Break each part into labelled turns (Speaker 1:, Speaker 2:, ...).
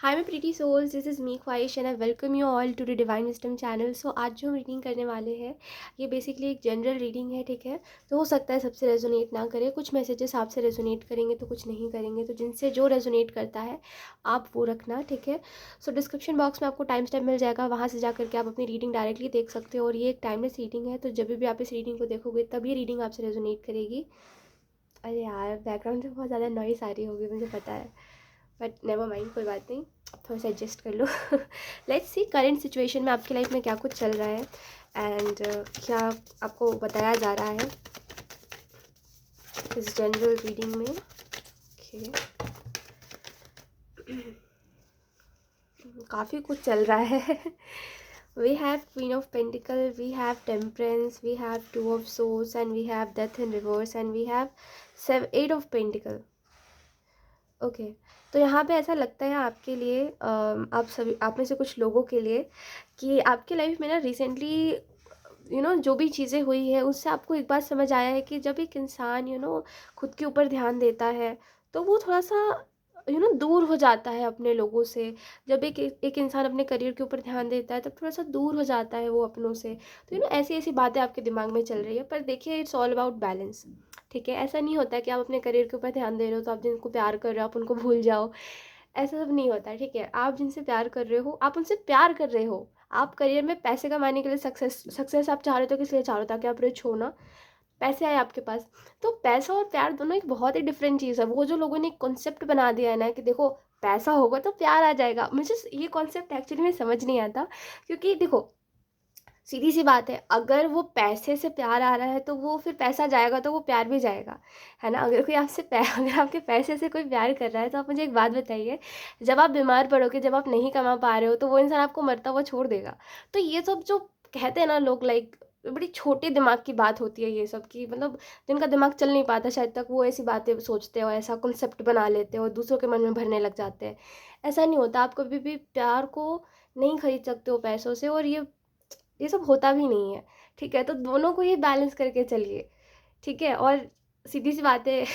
Speaker 1: हाय मैं pretty souls, this is me Khwahish and I welcome you all to the divine wisdom channel. So आज जो हम reading करने वाले हैं ये बेसिकली एक जनरल रीडिंग है, ठीक है। तो हो सकता है सबसे रेजोनेट ना करे, कुछ मैसेजेस आपसे रेजोनेट करेंगे तो कुछ नहीं करेंगे, तो जिनसे जो रेजोनेट करता है आप वो रखना, ठीक है। सो डिस्क्रिप्शन बॉक्स में आपको टाइम स्टैम्प मिल जाएगा, वहाँ से जा करके आप अपनी रीडिंग डायरेक्टली देख सकते हो। और ये एक टाइमलेस रीडिंग है, तो जब भी आप इस रीडिंग को देखोगे तब ये रीडिंग आपसे रेजोनेट करेगी। अरे यार, बैकग्राउंड में बहुत ज़्यादा नॉइस आ रही होगी, मुझे पता है, बट नेवर माइंड, कोई बात नहीं, थोड़ा सा एडजस्ट कर लो। लेट्स सी करंट सिचुएशन में आपकी लाइफ में क्या कुछ चल रहा है एंड क्या आपको बताया जा रहा है इस जनरल रीडिंग में। ओके, काफ़ी कुछ चल रहा है। We have queen of pentacle, we have temperance, we have two of swords and we have death in reverse and we have eight of pentacle. Okay, तो यहाँ पे ऐसा लगता है आपके लिए, आप में से कुछ लोगों के लिए, कि आपकी लाइफ में ना रिसेंटली जो भी चीज़ें हुई है उससे आपको एक बात समझ आया है कि जब एक इंसान खुद के ऊपर ध्यान देता है तो वो थोड़ा सा दूर हो जाता है अपने लोगों से। जब एक इंसान अपने करियर के ऊपर ध्यान देता है तब थोड़ा सा दूर हो जाता है वो अपनों से। तो ऐसी ऐसी बातें आपके दिमाग में चल रही है, पर देखिए इट्स ऑल अबाउट बैलेंस, ठीक है। ऐसा नहीं होता है कि आप अपने करियर के ऊपर ध्यान दे रहे हो तो आप जिनको प्यार कर रहे हो आप उनको भूल जाओ, ऐसा सब नहीं होता है, ठीक है। आप जिनसे प्यार कर रहे हो आप उनसे प्यार कर रहे हो। आप करियर में पैसे कमाने के लिए सक्सेस आप चाह रहे हो, किस लिए चाह रहे हो? ताकि आप रिच हो ना, पैसे आए आपके पास। तो पैसा और प्यार दोनों एक बहुत ही डिफरेंट चीज़ है। वो जो लोगों ने एक कॉन्सेप्ट बना दिया है ना कि देखो पैसा होगा तो प्यार आ जाएगा, मुझे ये कॉन्सेप्ट एक्चुअली में समझ नहीं आता। क्योंकि देखो, सीधी सी बात है, अगर वो पैसे से प्यार आ रहा है तो वो फिर पैसा जाएगा तो वो प्यार भी जाएगा, है ना। अगर कोई आपसे अगर आपके पैसे से कोई प्यार कर रहा है तो आप मुझे एक बात बताइए, जब आप बीमार पड़ोगे, जब आप नहीं कमा पा रहे हो तो वो इंसान आपको मरता हुआ छोड़ देगा। तो ये सब जो कहते हैं ना लोग, लाइक बड़ी छोटे दिमाग की बात होती है ये सब, की मतलब जिनका दिमाग चल नहीं पाता शायद तक, वो ऐसी बातें सोचते हो, ऐसा कॉन्सेप्ट बना लेते हो और दूसरों के मन में भरने लग जाते हैं। ऐसा नहीं होता, आप कभी भी प्यार को नहीं खरीद सकते हो पैसों से, और ये सब होता भी नहीं है, ठीक है। तो दोनों को ही बैलेंस करके चलिए, ठीक है। और सीधी सी बात है,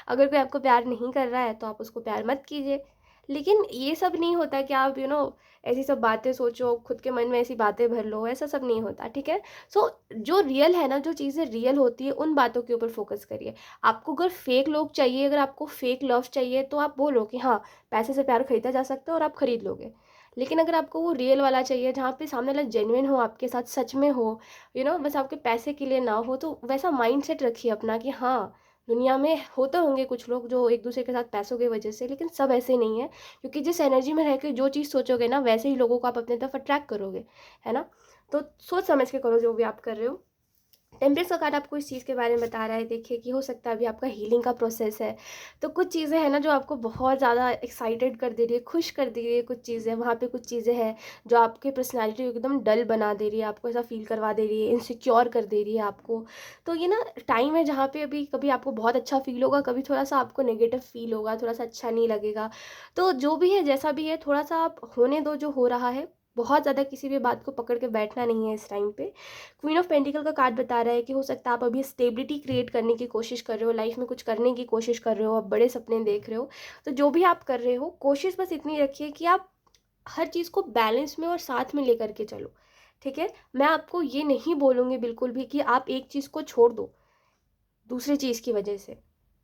Speaker 1: अगर कोई आपको प्यार नहीं कर रहा है तो आप उसको प्यार मत कीजिए। लेकिन ये सब नहीं होता कि आप ऐसी सब बातें सोचो, खुद के मन में ऐसी बातें भर लो, ऐसा सब नहीं होता, ठीक है। सो जो रियल है ना, जो चीज़ें रियल होती है उन बातों के ऊपर फोकस करिए। आपको अगर फेक लोग चाहिए, अगर आपको फेक लव चाहिए तो आप बोलो कि हाँ, पैसे से प्यार खरीदा जा सकता है और आप खरीद लोगे। लेकिन अगर आपको वो रियल वाला चाहिए जहाँ पे सामने वाला जेन्युइन हो, आपके साथ सच में हो, बस आपके पैसे के लिए ना हो, तो वैसा माइंडसेट रखिए अपना कि हाँ, दुनिया में होते होंगे कुछ लोग जो एक दूसरे के साथ पैसों की वजह से, लेकिन सब ऐसे नहीं है। क्योंकि जिस एनर्जी में रह के जो चीज़ सोचोगे ना, वैसे ही लोगों को आप अपने तरफ अट्रैक्ट करोगे, है ना। तो सोच समझ के करो जो भी आप कर रहे हो। टेम्परेंस का कार्ड आपको इस चीज़ के बारे में बता रहा है, देखिए कि हो सकता है अभी आपका हीलिंग का प्रोसेस है। तो कुछ चीज़ें हैं ना जो आपको बहुत ज़्यादा एक्साइटेड कर दे रही है, खुश कर दे रही है, कुछ चीज़ें वहाँ पे, कुछ चीज़ें हैं जो आपकी पर्सनैलिटी को एकदम डल बना दे रही है, आपको ऐसा फील करवा दे रही है, इनसिक्योर कर दे रही है आपको। तो ये ना टाइम है जहाँ पे अभी कभी आपको बहुत अच्छा फील होगा, कभी थोड़ा सा आपको नेगेटिव फील होगा, थोड़ा सा अच्छा नहीं लगेगा। तो जो भी है, जैसा भी है, थोड़ा सा आप होने दो जो हो रहा है। बहुत ज़्यादा किसी भी बात को पकड़ के बैठना नहीं है इस टाइम पे। क्वीन ऑफ पेंटिकल का कार्ड बता रहा है कि हो सकता है आप अभी स्टेबिलिटी क्रिएट करने की कोशिश कर रहे हो, लाइफ में कुछ करने की कोशिश कर रहे हो, आप बड़े सपने देख रहे हो। तो जो भी आप कर रहे हो, कोशिश बस इतनी रखिए कि आप हर चीज़ को बैलेंस में और साथ में लेकर के चलो, ठीक है। मैं आपको ये नहीं बोलूँगी बिल्कुल भी कि आप एक चीज़ को छोड़ दो दूसरी चीज़ की वजह से।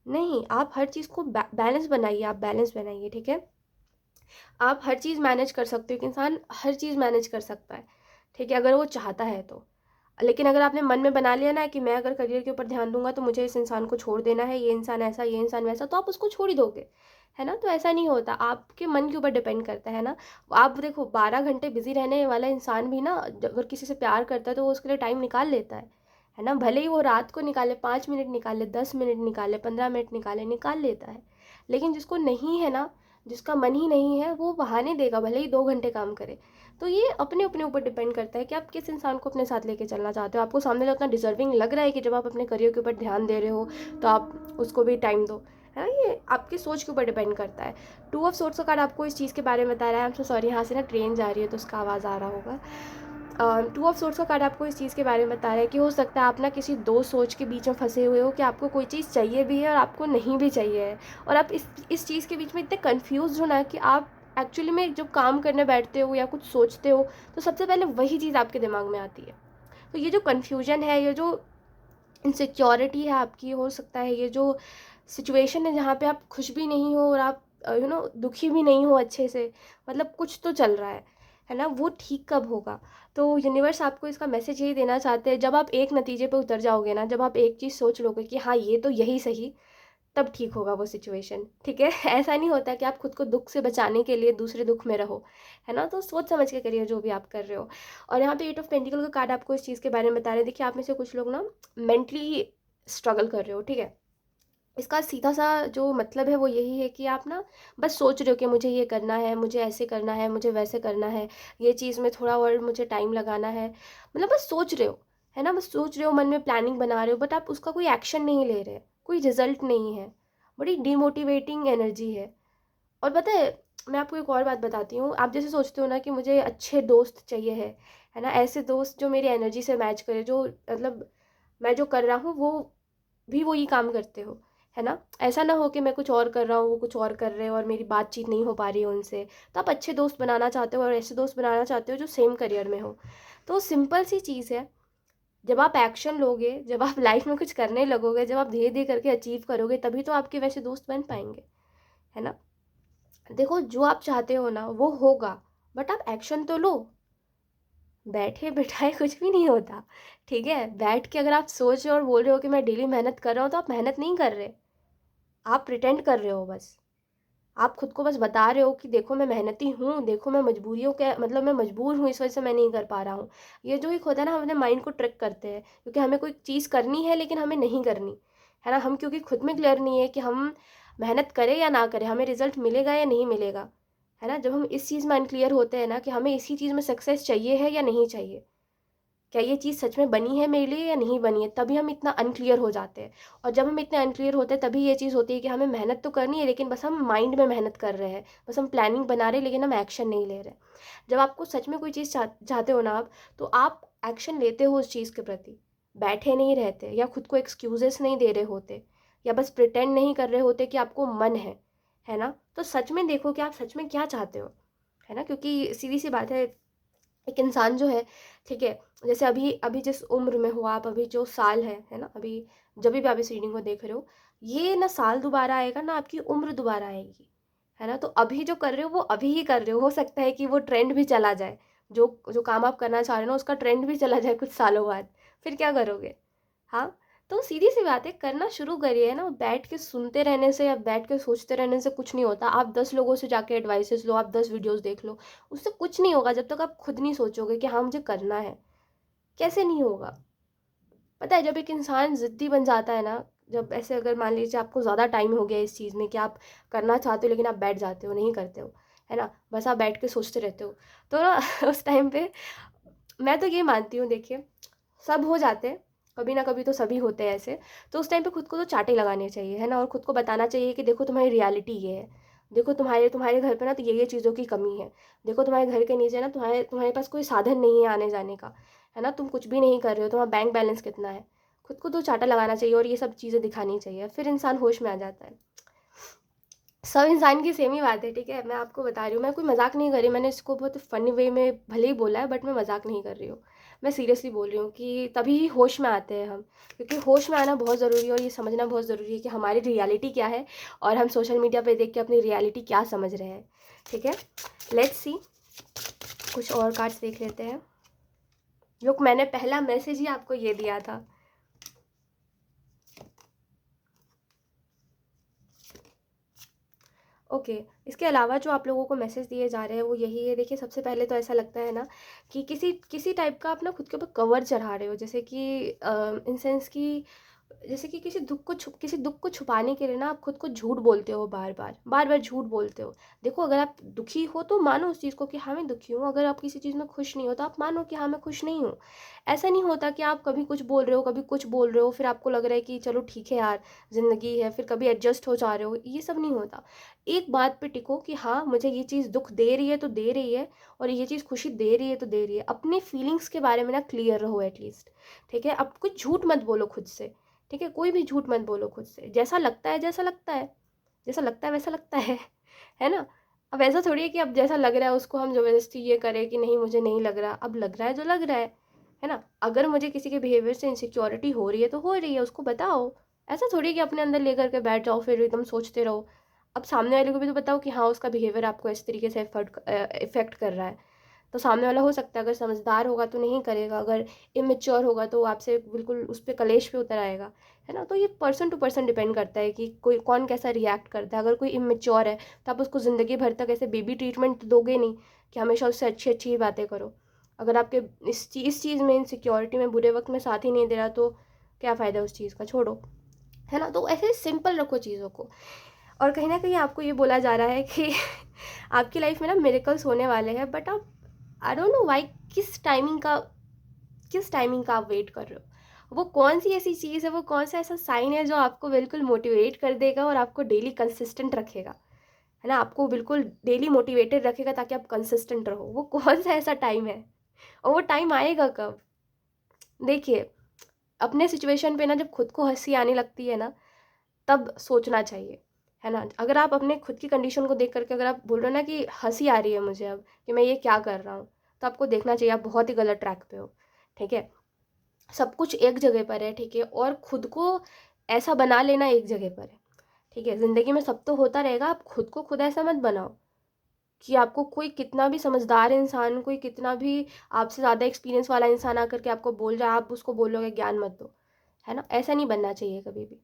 Speaker 1: नहीं, आप हर चीज़ को बैलेंस बनाइए, आप बैलेंस बनाइए, ठीक है। आप हर चीज़ मैनेज कर सकते हो, एक इंसान हर चीज़ मैनेज कर सकता है, ठीक है, अगर वो चाहता है तो। लेकिन अगर आपने मन में बना लिया ना कि मैं अगर करियर के ऊपर ध्यान दूंगा तो मुझे इस इंसान को छोड़ देना है, ये इंसान ऐसा, ये इंसान वैसा, तो आप उसको छोड़ ही दोगे, है ना। तो ऐसा नहीं होता, आपके मन के ऊपर डिपेंड करता है ना। आप देखो, 12 घंटे बिजी रहने वाला इंसान भी ना, अगर किसी से प्यार करता है तो वो उसके लिए टाइम निकाल लेता है ना। भले ही वो रात को निकाले, 5 मिनट निकाले, 10 मिनट निकाले, 15 मिनट निकाले, निकाल लेता है। लेकिन जिसको नहीं है ना, जिसका मन ही नहीं है, वो बहाने देगा, भले ही 2 घंटे काम करे। तो ये अपने अपने ऊपर डिपेंड करता है कि आप किस इंसान को अपने साथ लेके चलना चाहते हो। आपको सामने वाला उतना डिजर्विंग लग रहा है कि जब आप अपने करियर के ऊपर ध्यान दे रहे हो तो आप उसको भी टाइम दो, है ना। ये आपकी सोच के ऊपर डिपेंड करता है। टू ऑफ सोर्ट्स का कार्ड आपको इस चीज़ के बारे में बता रहा है। आई एम सो सॉरी, यहाँ से ना ट्रेन जा रही है तो उसका आवाज़ आ रहा होगा। टू ऑफ सोर्ट्स का कार्ड आपको इस चीज़ के बारे में बता रहा है कि हो सकता है आप ना किसी दो सोच के बीच में फंसे हुए हो, कि आपको कोई चीज़ चाहिए भी है और आपको नहीं भी चाहिए है। और आप इस चीज़ के बीच में इतने कन्फ्यूज़ हो ना कि आप एक्चुअली में जब काम करने बैठते हो या कुछ सोचते हो तो सबसे पहले वही चीज़ आपके दिमाग में आती है। तो ये जो कन्फ्यूजन है, ये जो इनसिक्योरिटी है आपकी, हो सकता है ये जो सिचुएशन है जहाँ पे आप खुश भी नहीं हो और आप दुखी भी नहीं हो अच्छे से, मतलब कुछ तो चल रहा है ना, वो ठीक कब होगा? तो यूनिवर्स आपको इसका मैसेज यही देना चाहते हैं, जब आप एक नतीजे पे उतर जाओगे ना, जब आप एक चीज़ सोच लोगे कि हाँ ये तो यही सही, तब ठीक होगा वो सिचुएशन, ठीक है। ऐसा नहीं होता कि आप खुद को दुख से बचाने के लिए दूसरे दुख में रहो, है ना। तो सोच समझ के करिए जो भी आप कर रहे हो। और यहाँ पे 8 ऑफ पेंटिकल का कार्ड आपको इस चीज़ के बारे में बता रहे हैं। देखिए, आप में से कुछ लोग ना मेंटली स्ट्रगल कर रहे हो, ठीक है। इसका सीधा सा जो मतलब है वो यही है कि आप ना बस सोच रहे हो कि मुझे ये करना है, मुझे ऐसे करना है, मुझे वैसे करना है, ये चीज़ में थोड़ा और मुझे टाइम लगाना है, मतलब बस सोच रहे हो, है ना। बस सोच रहे हो, मन में प्लानिंग बना रहे हो, बट आप उसका कोई एक्शन नहीं ले रहे, कोई रिजल्ट नहीं है। बड़ी डिमोटिवेटिंग एनर्जी है। और पता है, मैं आपको एक और बात बताती हूँ। आप जैसे सोचते हो ना कि मुझे अच्छे दोस्त चाहिए है ना, ऐसे दोस्त जो मेरी एनर्जी से मैच करे, जो मतलब मैं जो कर रहा हूँ वो भी वही काम करते हो, है ना। ऐसा ना हो कि मैं कुछ और कर रहा हूँ, वो कुछ और कर रहे हो और मेरी बातचीत नहीं हो पा रही है उनसे। तो आप अच्छे दोस्त बनाना चाहते हो और ऐसे दोस्त बनाना चाहते हो जो सेम करियर में हो। तो सिंपल सी चीज़ है, जब आप एक्शन लोगे, जब आप लाइफ में कुछ करने लगोगे, जब आप धीरे धीरे करके अचीव करोगे, तभी तो आपके वैसे दोस्त बन पाएंगे, है ना। देखो, जो आप चाहते हो ना वो होगा, बट आप एक्शन तो लो। बैठे बिठाए कुछ भी नहीं होता, ठीक है। बैठ के अगर आप सोच रहे हो और बोल रहे हो कि मैं डेली मेहनत कर रहा हूँ, तो आप मेहनत नहीं कर रहे, आप प्रिटेंड कर रहे हो बस। आप खुद को बस बता रहे हो कि देखो मैं मेहनती हूँ, देखो मैं मजबूरियों के मतलब मैं मजबूर हूँ, इस वजह से मैं नहीं कर पा रहा हूँ। ये जो एक होता है ना, हम अपने माइंड को ट्रिक करते हैं, क्योंकि हमें कोई चीज़ करनी है लेकिन हमें नहीं करनी, है ना। हम क्योंकि खुद में क्लियर नहीं है कि हम मेहनत करें या ना करें, हमें रिजल्ट मिलेगा या नहीं मिलेगा, है ना। जब हम इस चीज़ में अनक्लियर होते हैं ना कि हमें इसी चीज़ में सक्सेस चाहिए है या नहीं चाहिए, क्या ये चीज़ सच में बनी है मेरे लिए या नहीं बनी है, तभी हम इतना अनक्लियर हो जाते हैं। और जब हम इतने अनक्लियर होते हैं तभी ये चीज़ होती है कि हमें मेहनत तो करनी है, लेकिन बस हम माइंड में मेहनत कर रहे हैं, बस हम प्लानिंग बना रहे हैं, लेकिन हम एक्शन नहीं ले रहे। जब आपको सच में कोई चीज़ चाहते हो ना आप, तो आप एक्शन लेते हो उस चीज़ के प्रति, बैठे नहीं रहते या खुद को एक्सक्यूजेस नहीं दे रहे होते, या बस प्रिटेंड नहीं कर रहे होते कि आपको मन है ना। तो सच में देखो कि आप सच में क्या चाहते हो, है ना। क्योंकि सीधी सी बात है, एक इंसान जो है, ठीक है, जैसे अभी अभी जिस उम्र में हो आप, अभी जो साल है ना, अभी जब भी आप इस रीडिंग को देख रहे हो, ये ना साल दोबारा आएगा ना आपकी उम्र दोबारा आएगी, है ना। तो अभी जो कर रहे हो वो अभी ही कर रहे हो सकता है कि वो ट्रेंड भी चला जाए, जो जो काम आप करना चाह रहे हो ना उसका ट्रेंड भी चला जाए कुछ सालों बाद, फिर क्या करोगे? हाँ। तो सीधी सी बात है, करना शुरू करिए, है ना। बैठ के सुनते रहने से या बैठ के सोचते रहने से कुछ नहीं होता। आप 10 लोगों से जाके एडवाइसेस लो, आप 10 वीडियोस देख लो, उससे कुछ नहीं होगा जब तक आप खुद नहीं सोचोगे कि हाँ मुझे करना है। कैसे नहीं होगा? पता है, जब एक इंसान ज़िद्दी बन जाता है ना, जब ऐसे अगर मान लीजिए आपको ज़्यादा टाइम हो गया इस चीज़ में कि आप करना चाहते हो लेकिन आप बैठ जाते हो, नहीं करते हो, है ना, बस आप बैठ के सोचते रहते हो, तो ना उस टाइम पे मैं तो ये मानती हूँ, देखिए, सब हो जाते हैं, कभी ना कभी तो सभी होते हैं ऐसे। तो उस टाइम पे खुद को तो चाटे लगाने चाहिए, है ना, और खुद को बताना चाहिए कि देखो तुम्हारी रियलिटी ये है, देखो तुम्हारे तुम्हारे घर पे ना तो ये चीज़ों की कमी है, देखो तुम्हारे घर के नीचे ना तुम्हारे तुम्हारे पास कोई साधन नहीं है आने जाने का, है ना, तुम कुछ भी नहीं कर रहे हो, तुम्हारा बैंक बैलेंस कितना है। खुद को तो चाटा लगाना चाहिए और ये सब चीज़ें दिखानी चाहिए, फिर इंसान होश में आ जाता है। सब इंसान की सेम ही बात है, ठीक है। मैं आपको बता रही हूँ, मैं कोई मजाक नहीं कर रही, मैंने इसको बहुत फ़नी वे में भले ही बोला है, बट मैं मजाक नहीं कर रही हूँ। मैं सीरियसली बोल रही हूँ कि तभी ही होश में आते हैं हम, क्योंकि होश में आना बहुत ज़रूरी है और ये समझना बहुत ज़रूरी है कि हमारी रियलिटी क्या है और हम सोशल मीडिया पे देख के अपनी रियलिटी क्या समझ रहे हैं, ठीक है। लेट्स सी, कुछ और कार्ड्स देख लेते हैं। लोग, मैंने पहला मैसेज ही आपको ये दिया था। ओके, इसके अलावा जो आप लोगों को मैसेज दिए जा रहे हैं वो यही है। देखिए, सबसे पहले तो ऐसा लगता है ना कि किसी किसी टाइप का आप ना खुद के ऊपर कवर चढ़ा रहे हो, जैसे कि इन सेंस कि जैसे कि किसी दुख को छुपाने के लिए ना आप खुद को झूठ बोलते हो, बार बार झूठ बोलते हो। देखो, अगर आप दुखी हो तो मानो उस चीज़ को कि हाँ मैं दुखी हूँ, अगर आप किसी चीज़ में खुश नहीं हो तो आप मानो कि हाँ मैं खुश नहीं हूँ। ऐसा नहीं होता कि आप कभी कुछ बोल रहे हो, कभी कुछ बोल रहे हो, फिर आपको लग रहा है कि चलो ठीक है यार, ज़िंदगी है, फिर कभी एडजस्ट हो जा रहे हो, ये सब नहीं होता। एक बात पे टिको कि हाँ मुझे ये चीज़ दुख दे रही है तो दे रही है, और ये चीज़ खुशी दे रही है तो दे रही है। अपने फीलिंग्स के बारे में ना क्लियर रहो एटलीस्ट, ठीक है। अब कुछ झूठ मत बोलो खुद से, ठीक है, कोई भी झूठ मत बोलो खुद से। जैसा लगता है, जैसा लगता है, जैसा लगता है वैसा लगता है ना। अब ऐसा थोड़ी है कि अब जैसा लग रहा है उसको हम ज़बरदस्ती ये करें कि नहीं मुझे नहीं लग रहा, अब लग रहा है जो लग रहा है ना? अगर मुझे किसी के बिहेवियर से इनसिक्योरिटी हो रही है तो हो रही है, उसको बताओ। ऐसा थोड़ी है कि अपने अंदर लेकर के बैठ जाओ फिर एकदम सोचते रहो। अब सामने वाले को भी तो बताओ कि हाँ, उसका बिहेवियर आपको इस तरीके से इफ़ेक्ट कर रहा है। तो सामने वाला हो सकता है अगर समझदार होगा तो नहीं करेगा, अगर इमेच्योर होगा तो आपसे बिल्कुल उस पे कलेश पे उतर आएगा, है ना? तो ये पर्सन टू पर्सन डिपेंड करता है कि कोई कौन कैसा रिएक्ट करता है। अगर कोई इमेच्योर है तो आप उसको ज़िंदगी भर तक ऐसे बेबी ट्रीटमेंट दोगे नहीं कि हमेशा उससे अच्छी अच्छी ही बातें करो। अगर आपके इस चीज़ में इनसिक्योरिटी में बुरे वक्त में साथ ही नहीं दे रहा तो क्या फ़ायदा उस चीज़ का, छोड़ो, है ना? तो ऐसे सिंपल रखो चीज़ों को। और कहीं ना कहीं आपको ये बोला जा रहा है कि आपकी लाइफ में ना मिरेकल्स होने वाले हैं, बट आप आई डोंट नो वाई किस टाइमिंग का आप वेट कर रहे हो। वो कौन सी ऐसी चीज़ है, वो कौन सा ऐसा साइन है जो आपको बिल्कुल मोटिवेट कर देगा और आपको डेली कंसिस्टेंट रखेगा, है ना? आपको बिल्कुल डेली मोटिवेटेड रखेगा ताकि आप कंसिस्टेंट रहो। वो कौन सा ऐसा टाइम है और वो टाइम आएगा कब? देखिए, अपने सिचुएशन पे ना जब खुद को हंसी आने लगती है ना, तब सोचना चाहिए, है ना? अगर आप अपने खुद की कंडीशन को देख करके अगर आप बोल रहे हो ना कि हँसी आ रही है मुझे अब कि मैं ये क्या कर रहा हूँ, तो आपको देखना चाहिए आप बहुत ही गलत ट्रैक पे हो, ठीक है? सब कुछ एक जगह पर है, ठीक है? और खुद को ऐसा बना लेना एक जगह पर है, ठीक है? ज़िंदगी में सब तो होता रहेगा, आप खुद को खुद ऐसा मत बनाओ कि आपको कोई कितना भी समझदार इंसान, कोई कितना भी आपसे ज़्यादा एक्सपीरियंस वाला इंसान आकर के आपको बोल रहा है, आप उसको बोलोगे ज्ञान मत दो, है ना? ऐसा नहीं बनना चाहिए कभी भी।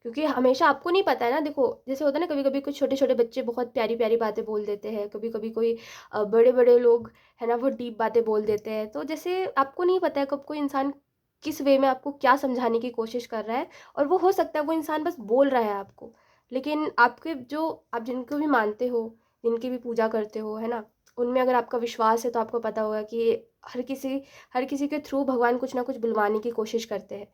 Speaker 1: क्योंकि हमेशा आपको नहीं पता है ना, देखो जैसे होता है ना, कभी कभी कुछ छोटे छोटे बच्चे बहुत प्यारी प्यारी बातें बोल देते हैं, कभी कभी कोई बड़े बड़े लोग है ना वो डीप बातें बोल देते हैं। तो जैसे आपको नहीं पता है कब कोई इंसान किस वे में आपको क्या समझाने की कोशिश कर रहा है, और वो हो सकता है वो इंसान बस बोल रहा है आपको, लेकिन आपके जो आप जिनको भी मानते हो, जिनकी भी पूजा करते हो, है ना, उनमें अगर आपका विश्वास है तो आपको पता होगा कि हर किसी हर किसी के थ्रू भगवान कुछ ना कुछ बुलवाने की कोशिश करते हैं,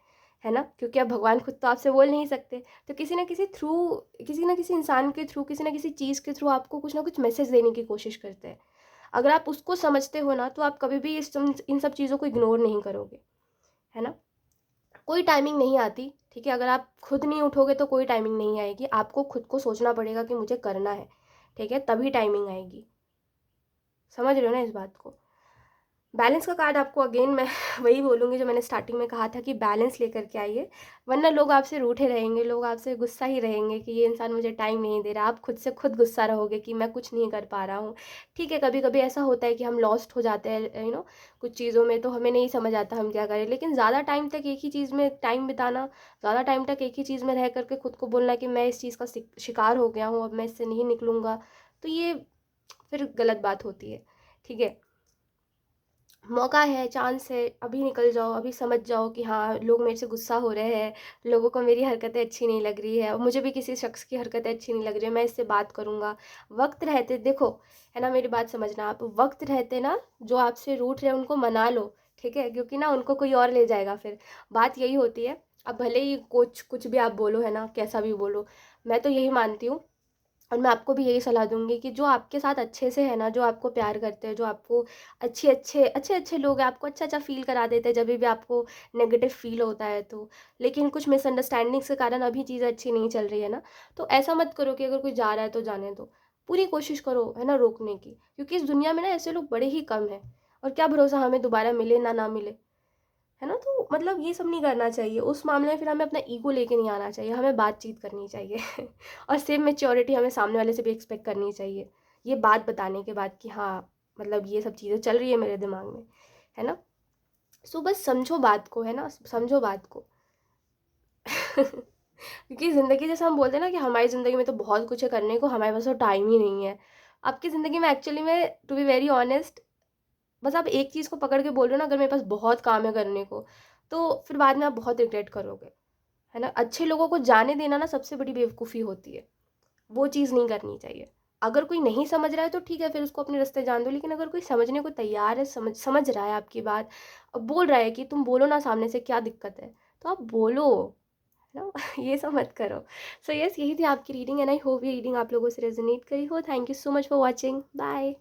Speaker 1: है ना? क्योंकि अब भगवान खुद तो आपसे बोल नहीं सकते, तो किसी ना किसी इंसान के थ्रू, किसी ना किसी चीज़ के थ्रू आपको कुछ ना कुछ मैसेज देने की कोशिश करते हैं। अगर आप उसको समझते हो ना, तो आप कभी भी इन सब चीज़ों को इग्नोर नहीं करोगे, है ना? कोई टाइमिंग नहीं आती, ठीक है? अगर आप खुद नहीं उठोगे तो कोई टाइमिंग नहीं आएगी, आपको खुद को सोचना पड़ेगा कि मुझे करना है, ठीक है? तभी टाइमिंग आएगी। समझ रहे हो ना इस बात को? बैलेंस का कार्ड आपको अगेन मैं वही बोलूँगी जो मैंने स्टार्टिंग में कहा था कि बैलेंस लेकर के आइए, वरना लोग आपसे रूठे रहेंगे, लोग आपसे गुस्सा ही रहेंगे कि ये इंसान मुझे टाइम नहीं दे रहा। आप खुद से खुद गुस्सा रहोगे कि मैं कुछ नहीं कर पा रहा हूँ। ठीक है, कभी-कभी ऐसा होता है कि हम लॉस्ट हो जाते हैं कुछ चीज़ों में, तो हमें नहीं समझ आता हम क्या करें। लेकिन ज़्यादा टाइम तक एक ही चीज़ में टाइम बिताना, ज़्यादा टाइम तक एक ही चीज़ में रह कर के खुद को बोलना कि मैं इस चीज़ का शिकार हो गया हूँ, अब मैं इससे नहीं निकलूँगा, तो ये फिर गलत बात होती है, ठीक है? मौका है, चांस है, अभी निकल जाओ, अभी समझ जाओ कि हाँ, लोग मेरे से गुस्सा हो रहे हैं, लोगों को मेरी हरकतें अच्छी नहीं लग रही है, और मुझे भी किसी शख्स की हरकतें अच्छी नहीं लग रही है, मैं इससे बात करूँगा। वक़्त रहते देखो, है ना, मेरी बात समझना आप, वक़्त रहते ना जो आपसे रूठ रहे हैं उनको मना लो, ठीक है? क्योंकि ना उनको कोई और ले जाएगा फिर। बात यही होती है, अब भले ही कुछ भी आप बोलो, है ना, कैसा भी बोलो, मैं तो यही मानती हूँ और मैं आपको भी यही सलाह दूँगी कि जो आपके साथ अच्छे से है ना, जो आपको प्यार करते हैं, जो आपको अच्छे-अच्छे लोग हैं, आपको अच्छा-अच्छा फ़ील करा देते हैं जभी भी आपको नेगेटिव फ़ील होता है तो। लेकिन कुछ मिसअंडरस्टैंडिंग्स के कारण अभी चीज़ें अच्छी नहीं चल रही है ना, तो ऐसा मत करो कि अगर कोई जा रहा है तो जाने दो। पूरी कोशिश करो, है ना, रोकने की, क्योंकि इस दुनिया में ना ऐसे लोग बड़े ही कम हैं, और क्या भरोसा हमें दोबारा मिले ना मिले। है ना? तो मतलब ये सब नहीं करना चाहिए। उस मामले में फिर हमें अपना ईगो लेके नहीं आना चाहिए, हमें बातचीत करनी चाहिए और सेम मैच्योरिटी हमें सामने वाले से भी एक्सपेक्ट करनी चाहिए। ये बात बताने के बाद कि हाँ, मतलब ये सब चीज़ें चल रही है मेरे दिमाग में, है ना? सो बस समझो बात को, है ना? समझो बात को। क्योंकि ज़िंदगी जैसे हम बोलते हैं ना कि हमारी ज़िंदगी में तो बहुत कुछ है करने को, हमारे पास तो टाइम ही नहीं है। आपकी ज़िंदगी में एक्चुअली में टू बी वेरी ऑनेस्ट, बस आप एक चीज़ को पकड़ के बोल रहे हो ना, अगर मेरे पास बहुत काम है करने को, तो फिर बाद में आप बहुत रिग्रेट करोगे, है ना? अच्छे लोगों को जाने देना ना सबसे बड़ी बेवकूफ़ी होती है, वो चीज़ नहीं करनी चाहिए। अगर कोई नहीं समझ रहा है तो ठीक है, फिर उसको अपने रास्ते जाने दो, लेकिन अगर कोई समझने को तैयार है, समझ रहा है आपकी बात, बोल रहा है कि तुम बोलो ना सामने से क्या दिक्कत है, तो आप बोलो, है ना? ये सब मत करो। सो यस, यही थी आपकी रीडिंग एंड आई होप ये रीडिंग आप लोगों से रेज़ोनेट करी हो। Thank you so much for watching. Bye.